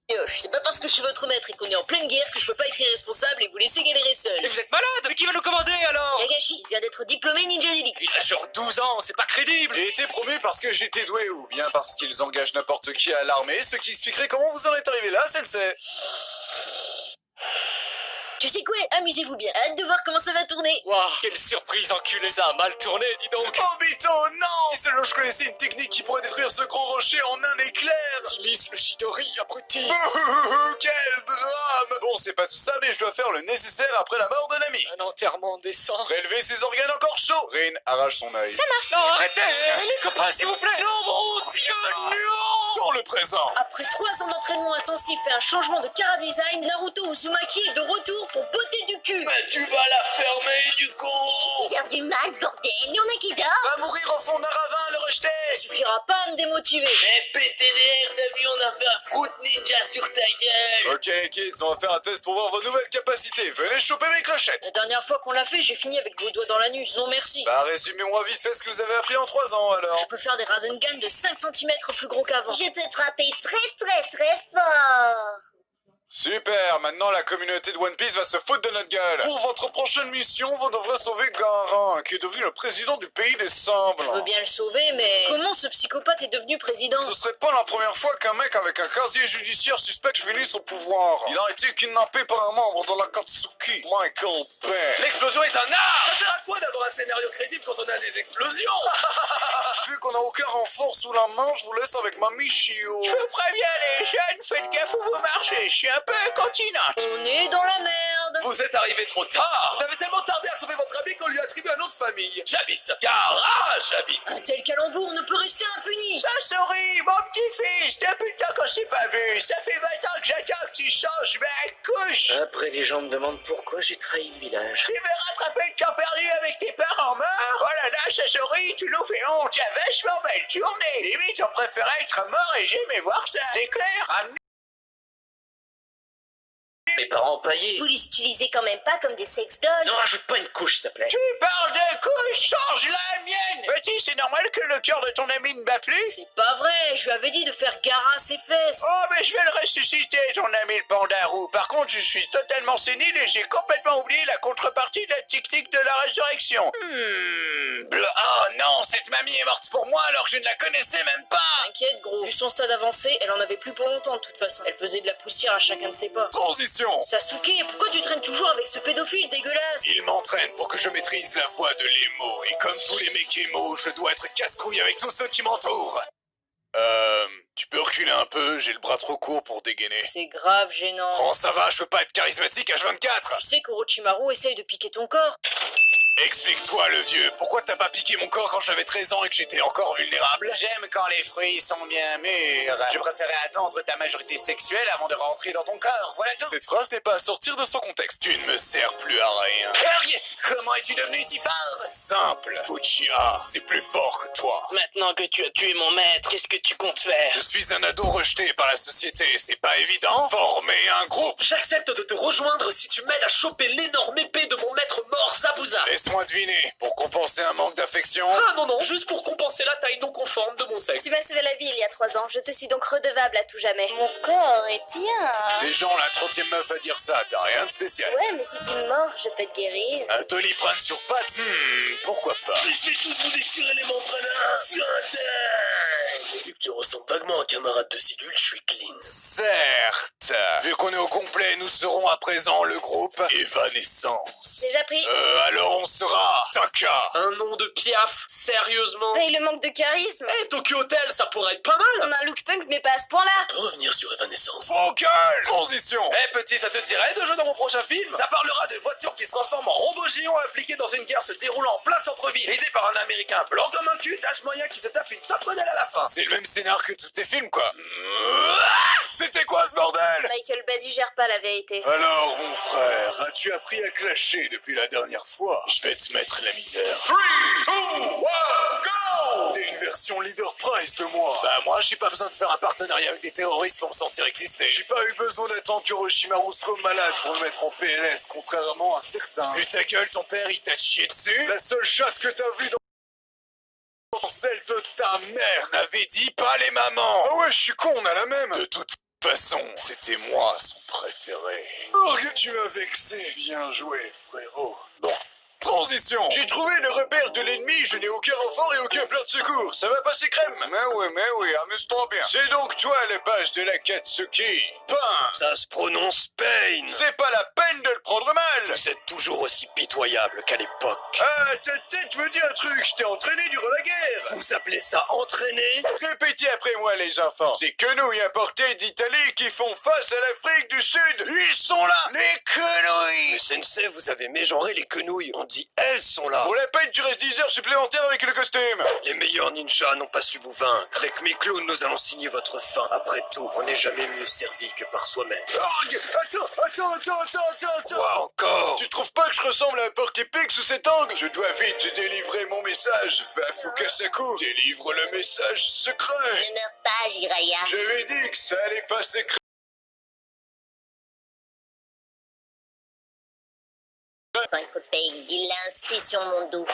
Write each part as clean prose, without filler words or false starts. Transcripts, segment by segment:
C'est pas parce que je suis votre maître et qu'on est en pleine guerre que je peux pas être irresponsable et vous laisser galérer seul. Mais vous êtes malade. Mais qui va nous commander alors? Kakashi vient d'être diplômé ninja d'élite. Il a genre 12 ans, c'est pas crédible. J'ai été promu parce que j'étais doué ou bien parce qu'ils engagent n'importe qui à l'armée, ce qui expliquerait comment vous en êtes arrivé là, sensei. Tu sais quoi? Amusez-vous bien. Hâte de voir comment ça va tourner. Waouh, quelle surprise enculé. Ça a mal tourné, dis donc. Obito, non! Si seulement je connaissais une technique qui pourrait détruire ce gros rocher en un éclair! Utilise le Chidori, abruti. Quel drame! Bon, c'est pas tout ça, mais je dois faire le nécessaire après la mort de Nami. Un enterrement décent. Prélever ses organes encore chauds! Rin arrache son œil. Non, arrêtez, les copains, s'il vous plaît. Non, mon Dieu, non. Dans le présent! Après 3 ans d'entraînement intensif et un changement de chara design, Naruto Uzumaki est de retour pour botter du cul. Mais tu vas la fermer, du con! 6h du mat, bordel, y en a qui dort. Va mourir au fond d'un ravin, le rejeter! Ça suffira pas à me démotiver. Eh PTDR, t'as vu, on a fait un fruit ninja sur ta gueule. Ok, kids, on va faire un test pour voir vos nouvelles capacités. Venez choper mes clochettes! La dernière fois qu'on l'a fait, j'ai fini avec vos doigts dans l'anus. Non merci. Bah, résumez-moi vite fait ce que vous avez appris en 3 ans, alors. Je peux faire des Rasengan de 5 cm plus gros qu'avant. Je peux frapper très fort. Super, maintenant la communauté de One Piece va se foutre de notre gueule. Pour votre prochaine mission, vous devrez sauver Gaara, qui est devenu le président du pays des sables. Je veux bien le sauver, mais comment ce psychopathe est devenu président? Ce serait pas la première fois qu'un mec avec un casier judiciaire suspect finisse au pouvoir. Il a été kidnappé par un membre de l'Akatsuki, Michael Bay. L'explosion est un art. Ça sert à quoi d'avoir un scénario crédible quand on a des explosions? Vu qu'on a aucun renfort sous la main, je vous laisse avec ma Michio. Je vous préviens les jeunes, faites gaffe où vous marchez, je suis un peu incontinente. On est dans la merde. Vous êtes arrivé trop tard. Vous avez tellement tardé à sauver votre ami qu'on lui a attribué un nom de famille. J'habite. Gaara, j'habite. Un tel calembour ne peut rester impuni. Ça sourit, mon petit-fils, depuis le temps qu'on s'est pas vu. Ça fait 20 ans que j'attends que tu changes ma couche. Après, les gens me demandent pourquoi j'ai trahi le village. Tu veux rattraper le temps perdu avec tes parents morts? Oh là là, ça sourit, tu nous fais honte. T'as vachement belle journée. Limite, on préférait être mort et j'aimais voir ça. C'est clair? Ramenez Mes parents paillés. Vous les utilisez quand même pas comme des sex dolls. Ne rajoute pas une couche, s'il te plaît. Tu parles de couche, change la mienne. Petit, c'est normal que le cœur de ton ami ne bat plus? C'est pas vrai, je lui avais dit de faire Gaara ses fesses. Oh, mais je vais le ressusciter, ton ami le pandarou. Par contre, je suis totalement sénile et j'ai complètement oublié la contrepartie de la technique de la résurrection. Oh non, cette mamie est morte pour moi alors que je ne la connaissais même pas. T'inquiète gros, vu son stade avancé, elle en avait plus pour longtemps de toute façon. Elle faisait de la poussière à chacun de ses pas. Transition. Sasuke, pourquoi tu traînes toujours avec ce pédophile dégueulasse? Il m'entraîne pour que je maîtrise la voix de l'émo. Et comme tous les mecs émo, je dois être casse-couille avec tous ceux qui m'entourent. Tu peux reculer un peu, j'ai le bras trop court pour dégainer. C'est grave gênant. Oh, ça va, je peux pas être charismatique H24. Tu sais qu'Orochimaru essaye de piquer ton corps. Explique-toi, le vieux, pourquoi t'as pas piqué mon corps quand j'avais 13 ans et que j'étais encore vulnérable? J'aime quand les fruits sont bien mûrs. Je préférais attendre ta majorité sexuelle avant de rentrer dans ton corps, voilà tout. Cette phrase n'est pas à sortir de son contexte. Tu ne me sers plus à rien. Comment es-tu devenu si fort? Simple. Uchiha, c'est plus fort que toi. Maintenant que tu as tué mon maître, qu'est-ce que tu comptes faire? Je suis un ado rejeté par la société, c'est pas évident? Former un groupe. J'accepte de te rejoindre si tu m'aides à choper l'énorme épée de mon maître mort Zabuza. Laisse-moi deviner, pour compenser un manque d'affection. Ah non, juste pour compenser la taille non conforme de mon sexe. Tu m'as sauvé la vie il y a 3 ans, je te suis donc redevable à tout jamais. Mon corps est tien. Des gens, la 30e meuf à dire ça, t'as rien de spécial. Ouais, mais si tu me mords, je peux te guérir. Un Doliprane sur pattes, pourquoi pas. Je vais tous vous déchirer les membres sur un dingue. Vu que tu ressembles vaguement à un camarade de cellule, je suis clean. Certes. Vu qu'on est au complet, nous serons à présent le groupe Evanescence. Déjà pris. Alors on sera Taka. Un nom de piaf, sérieusement? Paye le manque de charisme. Tokyo Hotel, ça pourrait être pas mal. On a un look punk, mais pas à ce point-là. Revenir sur Evanescence. Vocal. Transition. Petit, ça te dirait de jouer dans mon prochain film? Ça parlera de voitures qui se transforment en robots géants impliqués dans une guerre se déroulant en plein centre-ville, aidé par un américain blanc comme un cul, d'âge moyen qui se tape une top modèle à la fin. C'est le même scénar que tous tes films, quoi. C'était quoi ce bordel? Michael Bay digère pas la vérité. Alors, mon frère, as-tu appris à clasher depuis la dernière fois? Je vais te mettre la misère. 3, 2, 1, go! T'es une version leader prize de moi. Bah moi, j'ai pas besoin de faire un partenariat avec des terroristes pour me sentir exister. J'ai pas eu besoin d'attendre que Orochimaru soit malade pour me mettre en PLS, contrairement à certains. Vu ta gueule, ton père, il t'a chié dessus? La seule chatte que t'as vue dans celle de ta mère n'avait dit pas les mamans. Ah ouais, je suis con, on a la même. De toute toute façon, c'était moi son préféré. Orgue, tu m'as vexé. Bien joué, frérot. Bon. Transition. J'ai trouvé le repère de l'ennemi, je n'ai aucun renfort et aucun plan de secours. Ça va passer crème. Mais oui, amuse-toi bien. C'est donc toi le page de la Katsuki. Pain. Ça se prononce Pain. C'est pas la peine de le prendre mal. Vous êtes toujours aussi pitoyable qu'à l'époque. Ah, ta tête me dit un truc, je t'ai entraîné durant la guerre. Vous appelez ça entraîner? Répétez après moi les enfants. C'est quenouilles importées d'Italie qui font face à l'Afrique du Sud. Ils sont là, les quenouilles. Mais sensei, vous avez mégenré les quenouilles. On dit elles sont là. Pour la peine, tu restes 10 heures supplémentaires avec le costume. Les meilleurs ninjas n'ont pas su vous vaincre. Avec mes clowns, nous allons signer votre fin. Après tout, on n'est jamais mieux servi que par soi-même. Orgue, attends. Quoi encore? Tu trouves pas que je ressemble à un porc épic sous cet angle? Je dois vite te délivrer mon message. Va Fukasaku, délivre le message secret. Ne meurs pas, Jiraya. J'avais dit que ça allait pas secret. Il l'a inscrit sur mon dos.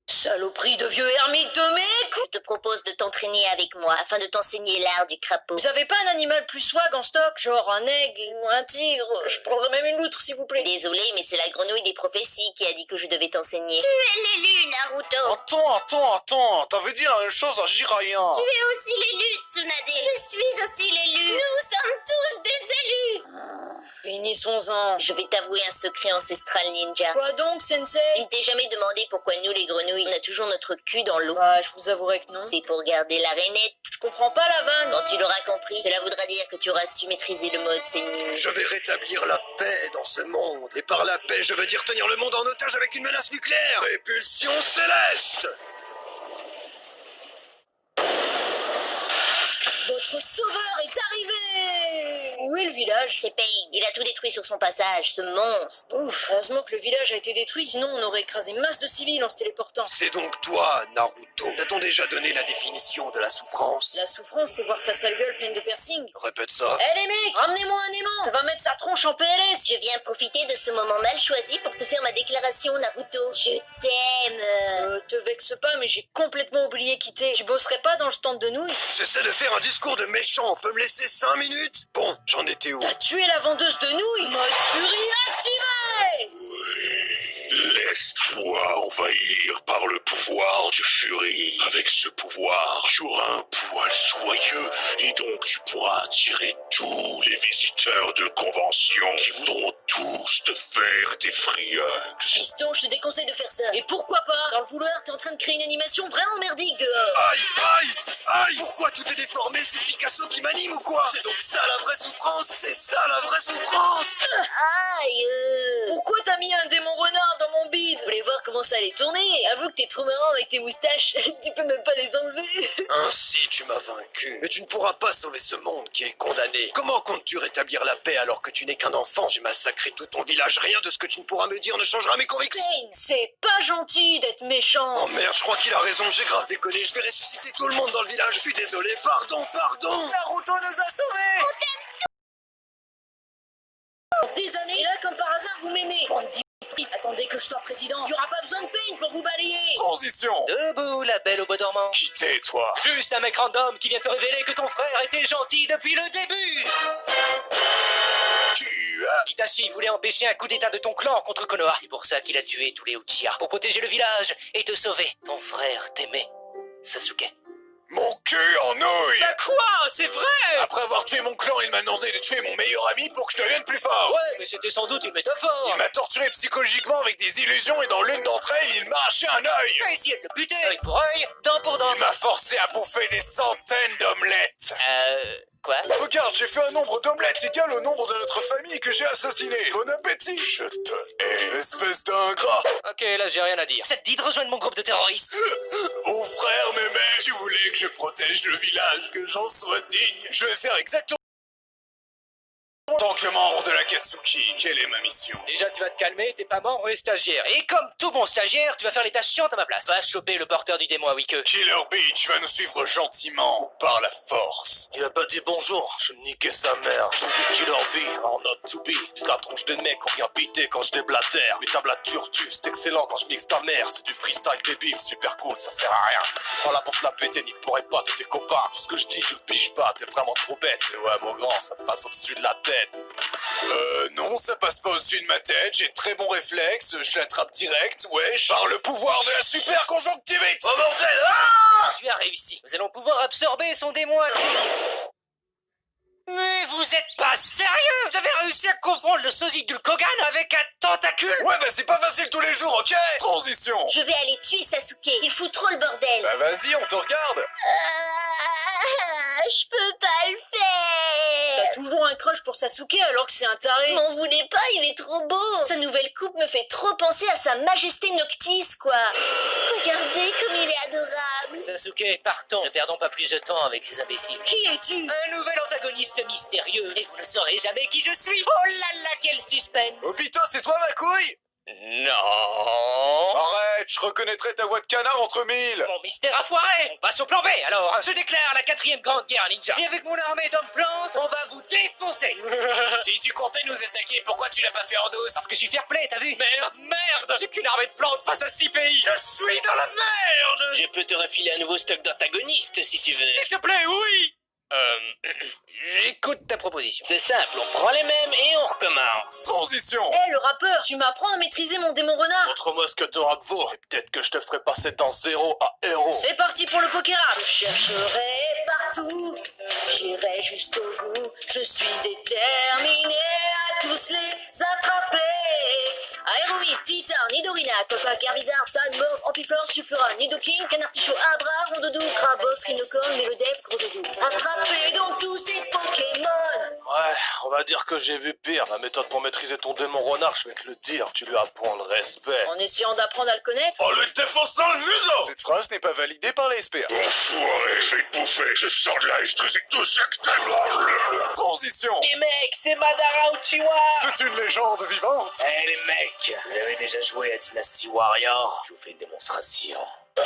Saloperie de vieux ermite de mec! Je te propose de t'entraîner avec moi afin de t'enseigner l'art du crapaud. Vous avez pas un animal plus swag en stock? Genre un aigle ou un tigre? Je prendrais même une loutre s'il vous plaît. Désolé, mais c'est la grenouille des prophéties qui a dit que je devais t'enseigner. Tu es l'élu, Naruto. Attends. T'avais dit la même chose à Jiraiya. Tu es aussi l'élu, Tsunade. Je suis aussi l'élu. Nous sommes tous des élus. Finissons-en. Je vais t'avouer un secret ancestral ninja. Quoi donc, sensei? Je ne t'ai jamais demandé pourquoi nous, les grenouilles, on a toujours notre cul dans l'eau. Ah, je vous avouerai que non. C'est pour garder la rainette. Je comprends pas la vanne. Quand tu l'auras compris, cela voudra dire que tu auras su maîtriser le mode Sennin. Je vais rétablir la paix dans ce monde. Et par la paix, je veux dire tenir le monde en otage avec une menace nucléaire. Répulsion céleste. Votre sauveur est arrivé! Où est le village? C'est Pain. Il a tout détruit sur son passage, ce monstre. Ouf, heureusement que le village a été détruit, sinon on aurait écrasé masse de civils en se téléportant. C'est donc toi, Naruto. T'a-t-on déjà donné la définition de la souffrance? La souffrance, c'est voir ta sale gueule pleine de piercings. Répète ça. Eh les mecs, ramenez-moi un aimant! Ça va mettre sa tronche en PLS! Je viens profiter de ce moment mal choisi pour te faire ma déclaration, Naruto. Je t'aime. Te vexe pas, mais j'ai complètement oublié quitter. Tu bosserais pas dans le stand de nouilles? J'essaie de faire un discours de méchant. On peut me laisser 5 minutes? Bon, j'en étais où? T'as tué la vendeuse de nouilles? Mode furie activé! Laisse-toi envahir par le pouvoir du Fury. Avec ce pouvoir, tu auras un poil soyeux et donc tu pourras attirer tous les visiteurs de convention qui voudront tous te faire des frioles. Piston, je te déconseille de faire ça. Et pourquoi pas? Sans le vouloir, t'es en train de créer une animation vraiment merdique dehors. Aïe! Pourquoi tout est déformé? C'est Picasso qui m'anime ou quoi? C'est donc ça la vraie souffrance? C'est ça la vraie souffrance? Aïe. Pourquoi t'as mis un démon renard dans mon bide? Vous voulez voir comment ça allait tourner? Avoue que t'es trop marrant avec tes moustaches. Tu peux même pas les enlever. Ainsi tu m'as vaincu. Mais tu ne pourras pas sauver ce monde qui est condamné. Comment comptes-tu rétablir la paix alors que tu n'es qu'un enfant? J'ai massacré tout ton village. Rien de ce que tu ne pourras me dire ne changera mes convictions. Pain, c'est pas gentil d'être méchant. Oh merde, je crois qu'il a raison. J'ai grave déconné. Je vais ressusciter tout le monde dans le village. Je suis désolé. Pardon. Naruto nous a sauvés. Des années, et là, comme par hasard, vous m'aimez. Bande d'hypocrites. Attendez que je sois président. Il y aura pas besoin de Pain pour vous balayer. Transition. Debout, la belle au bois dormant. Qui t'es, toi? Juste un mec random qui vient te révéler que ton frère était gentil depuis le début. Tu as... Itachi voulait empêcher un coup d'état de ton clan contre Konoha. C'est pour ça qu'il a tué tous les Uchiha. Pour protéger le village et te sauver. Ton frère t'aimait, Sasuke. Mon cul en nouilles. Bah quoi? C'est vrai? Après avoir tué mon clan, il m'a demandé de tuer mon meilleur ami pour que je devienne plus fort. Ouais, mais c'était sans doute une métaphore. Il m'a torturé psychologiquement avec des illusions et dans l'une d'entre elles, il m'a arraché un œil. T'as essayé de le buter. Œil pour œil, dent pour dent. Il m'a forcé à bouffer des centaines d'omelettes. Quoi? Regarde, j'ai fait un nombre d'omelettes égal au nombre de notre famille que j'ai assassiné. Bon appétit. Je te hais, espèce d'ingrat. Ok, là j'ai rien à dire. Ça te dit de rejoindre mon groupe de terroristes? Mon frère m'aimait. Tu voulais que je protège le village, que j'en sois digne. Je vais faire exactement En tant que membre de l'Akatsuki, quelle est ma mission? Déjà, tu vas te calmer, t'es pas membre et stagiaire. Et comme tout bon stagiaire, tu vas faire les tâches chiantes à ma place. Va choper le porteur du démon à Wike. Killer Bee, tu vas nous suivre gentiment ou par la force? Il a pas dit bonjour, je niquais sa mère. To be Killer Bee, or not to be. C'est la tronche de mec qu'on vient biter quand je déblatère. Mais ta blature tue, c'est excellent quand je mixe ta mère. C'est du freestyle débile, super cool, ça sert à rien. Pas là pour te la péter, ni pour pas, t'es tes copains. Tout ce que je dis, tu le piges pas, t'es vraiment trop bête. Mais ouais, mon grand, ça te passe au-dessus de la tête. Non, ça passe pas au-dessus de ma tête, j'ai très bon réflexe, je l'attrape direct, wesh. Par le pouvoir de la super conjonctivite. Oh bordel, ah! Tu as réussi. Nous allons pouvoir absorber son démon à cri. Mais vous êtes pas sérieux? Vous avez réussi à confondre le sosie d'Ulkogan avec un tentacule? Ouais, bah c'est pas facile tous les jours, ok? Transition. Je vais aller tuer Sasuke. Il fout trop le bordel. Bah vas-y, on te regarde. Je peux pas le faire. T'as toujours un crush pour Sasuke alors que c'est un taré. M'en voulez pas, il est trop beau. Sa nouvelle coupe me fait trop penser à sa majesté Noctis, quoi. Regardez comme il est adorable. Sasuke, partons. Ne perdons pas plus de temps avec ces imbéciles. Qui es-tu? Un nouvel antagoniste mystérieux. Et vous ne saurez jamais qui je suis. Oh là là, quel suspense. Obito, c'est toi ma couille? Non. Arrête, je reconnaîtrais ta voix de canard entre mille. Mon mystère a foiré. On passe au plan B. Alors, je déclare la 4e grande guerre ninja. Et avec mon armée d'hommes plantes, on va vous défoncer. Si tu comptais nous attaquer, pourquoi tu l'as pas fait en douce? Parce que je suis fair play, t'as vu? Merde. J'ai qu'une armée de plantes face à 6 pays. Je suis dans la merde. Je peux te refiler un nouveau stock d'antagonistes si tu veux. S'il te plaît, oui. J'écoute ta proposition. C'est simple, on prend les mêmes et on recommence. Transition. Hé, le rappeur, tu m'apprends à maîtriser mon démon renard. Montre-moi ce que ton rap vaut. Et peut-être que je te ferai passer dans 0 à héros. C'est parti pour le Pokéra. Je chercherai partout, j'irai jusqu'au bout. Je suis déterminé à tous les attraper. Aéromite, Titan, Nidorina, Copac, Herbizarre, Sandborg, Ampiflore, Sulfura, Nidoking, Canartichaud, Abra, Rondoudou, Krabos, Rhinocorn, Mélodef, Gros-Doudou. Attrapez donc tous ces Pokémon. Ouais, on va dire que j'ai vu pire. La méthode pour maîtriser ton démon renard, je vais te le dire. Tu lui apprends le respect. En essayant d'apprendre à le connaître. En lui défonçant le museau. Cette phrase n'est pas validée par les SPA. Enfoiré, je vais te bouffer. Je sors de là et je te sais tout ce que t'aimes. Transition. Les mecs, c'est Madara Uchiwa. C'est une légende vivante. Eh les mecs, vous avez déjà joué à Dynasty Warrior? Je vous fais une démonstration. Il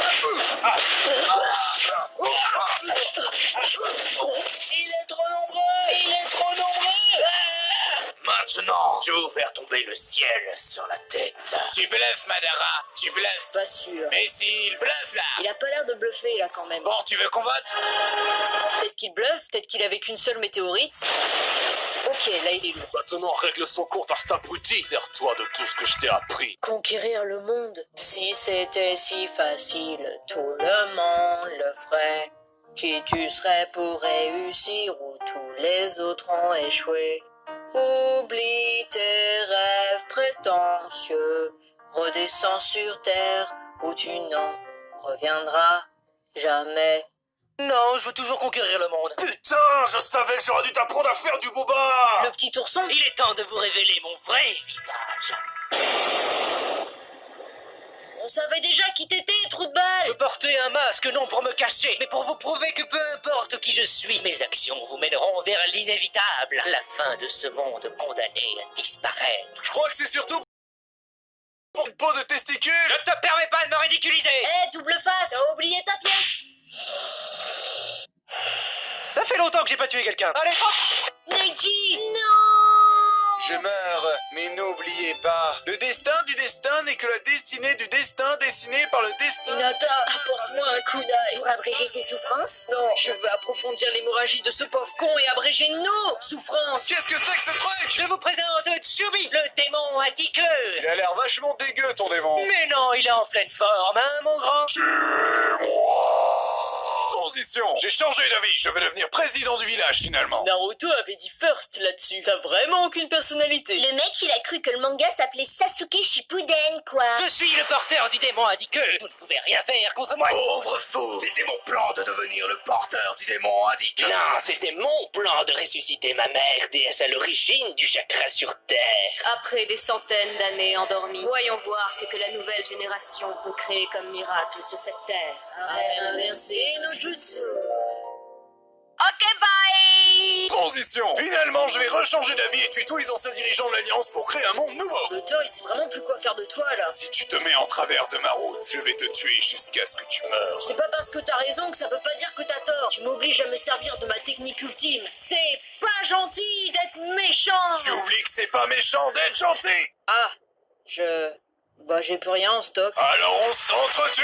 est trop nombreux. Il est trop nombreux. Maintenant, je vais vous faire tomber le ciel sur la tête. Tu bluffes, Madara, tu bluffes. Pas sûr. Mais s'il bluffe là. Il a pas l'air de bluffer là quand même. Bon, tu veux qu'on vote? Peut-être qu'il bluffe, peut-être qu'il avait qu'une seule météorite. Ok, là il est lourd. Maintenant, règle son compte à cet abruti. Sers-toi de tout ce que je t'ai appris. Conquérir le monde. Si c'était si facile, tout le monde le ferait. Qui tu serais pour réussir où tous les autres ont échoué? Oublie tes rêves prétentieux, redescends sur terre où tu n'en reviendras jamais. Non, je veux toujours conquérir le monde. Putain, je savais que j'aurais dû t'apprendre à faire du boba. Le petit ourson? Il est temps de vous révéler mon vrai visage. On savait déjà qui t'étais, trou de balle. Je portais un masque non pour me cacher, mais pour vous prouver que peu importe qui je suis, mes actions vous mèneront vers l'inévitable, la fin de ce monde condamné à disparaître. Je crois que c'est surtout pour une peau de testicule. Je te permets pas de me ridiculiser. Eh, double face, t'as oublié ta pièce. Ça fait longtemps que j'ai pas tué quelqu'un. Allez, hop. Neji, non. Je meurs, mais n'oubliez pas, le destin du destin n'est que la destinée du destin dessinée par le destin. Hinata, apporte-moi un coup d'œil. Pour abréger ses souffrances? Non, je veux approfondir l'hémorragie de ce pauvre con et abréger nos souffrances. Qu'est-ce que c'est que ce truc? Je vous présente Tsubi, le démon à 10 queues. Il a l'air vachement dégueu ton démon. Mais non, il est en pleine forme, hein, mon grand. Transition. J'ai changé d'avis, je vais devenir président du village finalement. Naruto avait dit first là-dessus. T'as vraiment aucune personnalité. Le mec, il a cru que le manga s'appelait Sasuke Shippuden, quoi. Je suis le porteur du démon à 10 queues. Vous ne pouvez rien faire contre moi. Pauvre fou. C'était mon plan de devenir le porteur du démon indiqué. Non, c'était mon plan de ressusciter ma mère, déesse à l'origine du chakra sur Terre. Après des centaines d'années endormies, voyons voir ce que la nouvelle génération peut créer comme miracle sur cette terre. À inverser nos jutsu. Ok, bye. Transition. Transition. Finalement, je vais rechanger d'avis et tuer tous les anciens dirigeants de l'Alliance pour créer un monde nouveau. L'auteur, il sait vraiment plus quoi faire de toi, là. Si tu te mets en travers de ma route, je vais te tuer jusqu'à ce que tu meurs. C'est pas parce que t'as raison que ça veut pas dire que t'as tort. Tu m'obliges à me servir de ma technique ultime. C'est pas gentil d'être méchant. Tu oublies que c'est pas méchant d'être gentil. Ah, Bah, j'ai plus rien en stock. Alors on s'entretue.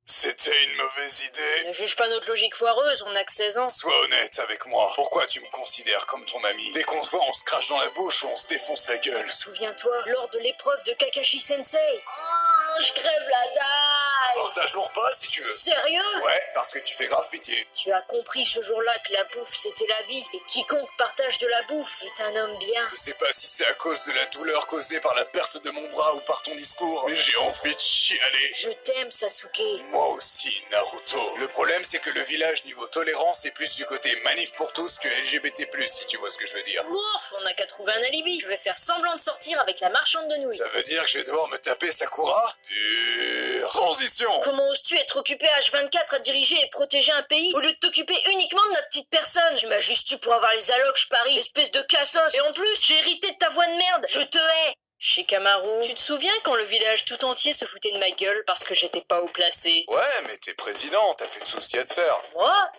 C'était une mauvaise idée. Ne juge pas notre logique foireuse, on a que 16 ans. Sois honnête avec moi. Pourquoi tu me considères comme ton ami? Dès qu'on se voit, on se crache dans la bouche ou on se défonce la gueule. Souviens-toi, lors de l'épreuve de Kakashi Sensei. Oh, je crève la dalle. Partage mon repas si tu veux. Sérieux? Ouais, parce que tu fais grave pitié. Tu as compris ce jour-là que la bouffe c'était la vie. Et quiconque partage de la bouffe est un homme bien. Je sais pas si c'est à cause de la douleur causée par la perte de mon bras ou par ton discours, mais j'ai envie de chialer. Je t'aime, Sasuke. Moi aussi, Naruto. Le problème, c'est que le village niveau tolérance est plus du côté manif pour tous que LGBT+, si tu vois ce que je veux dire. Ouf, on n'a qu'à trouver un alibi. Je vais faire semblant de sortir avec la marchande de nouilles. Ça veut dire que je vais devoir me taper Sakura? Dur. Transition. Comment oses-tu être occupé H24 à diriger et protéger un pays au lieu de t'occuper uniquement de ma petite personne? Tu m'as juste eu pour avoir les allocs, je parie, espèce de cassos. Et en plus, j'ai hérité de ta voix de merde. Je te hais. Shikamaru, tu te souviens quand le village tout entier se foutait de ma gueule parce que j'étais pas haut placé? Ouais, mais t'es président, t'as plus de soucis à te faire. Moi?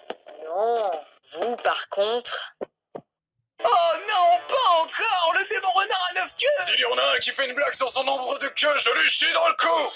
Non. Vous, par contre... Oh non, pas encore! Le démon renard à 9 queues! S'il y en a un qui fait une blague sur son nombre de queues, je lui chie dans le cou!